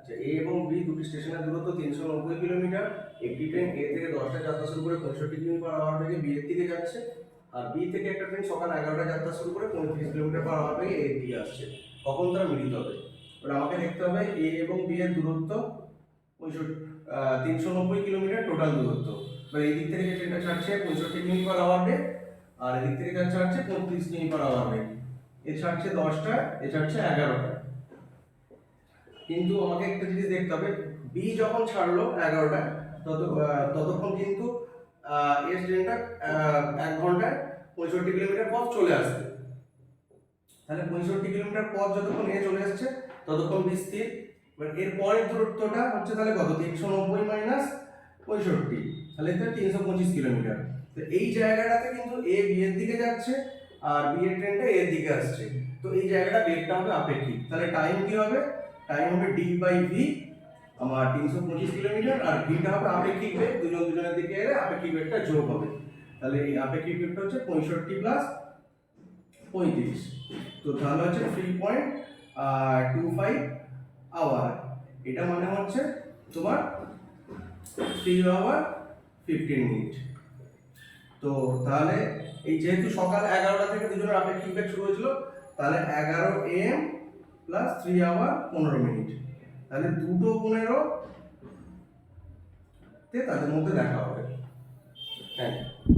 আচ্ছা, এ এবং বি দুটি স্টেশনের দূরত্ব 390 কিলোমিটার। একটি ট্রেন এ থেকে 10টায় যাত্রা শুরু করে 65 কিলোমিটার পার আওয়ার বেগে বি এর দিকে যাচ্ছে, আর বি থেকে একটা ট্রেন সকাল 11টায় যাত্রা শুরু করে 35 কিলোমিটার পার আওয়ার বেগে এ এর দিকে আসছে। কখন তারা মিলিত হবে? এবার আমাকে দেখতে হবে এ এবং বি এর দূরত্ব 390 কিলোমিটার টোটাল দূরত্ব। এবার এই দিক থেকে যে ট্রেনটা ছাড়ছে 65 কিমি পার আওয়ার বেগ, আর এদিক থেকে যা ছাড়ছে 35 কিমি পার আওয়ার বেগ। এ ছাড়ছে 10টায়, এ ছাড়ছে 11টায়। কিন্তু আমাকে একটা জিনিস দেখতে হবে, বি যখন ছাড়লো 11টায় ততক্ষণ কিন্তু এর ট্রেনটা 1 ঘন্টায় 65 কিলোমিটার পথ চলে আসবে। তাহলে 65 কিলোমিটার পথ যতক্ষণ এ চলে আসছে ততক্ষণ বি স্থির। এবার এর পরের দূরত্বটা হচ্ছে তাহলে কত? 390 মাইনাস 65, তাহলে এটা 325 কিলোমিটার। তো এই জায়গাটাতে কিন্তু এ বি এর দিকে যাচ্ছে আর বি এর ট্রেনটা এর দিকে আসছে। তো এই জায়গাটা বেগটা হবে আপেক্ষিক। তাহলে টাইম কি হবে? টাইম হবে ডি বাই ভি, আমার 325 কিলোমিটার, আর ভিটা হবে আপেক্ষিক বেগ, দুজনের দিকে এলে আপেক্ষিক বেগটা যোগ হবে। তাহলে এই আপেক্ষিক বেগটা হচ্ছে 65 প্লাস 35, তো তাহলে হচ্ছে 3.25 আওয়ার। এটা মানে হচ্ছে তোমার 3 আওয়ার 15 মিনিট। তো তাহলে এই যেহেতু সকাল 11টা থেকে দুজনের আপেক্ষিক বেগ শুরু হয়েছিল, তাহলে 11 AM প্লাস 3 আওয়ার 15 মিনিট, তাহলে 2:15 তে তাদের মধ্যে দেখা হবে। Thank you.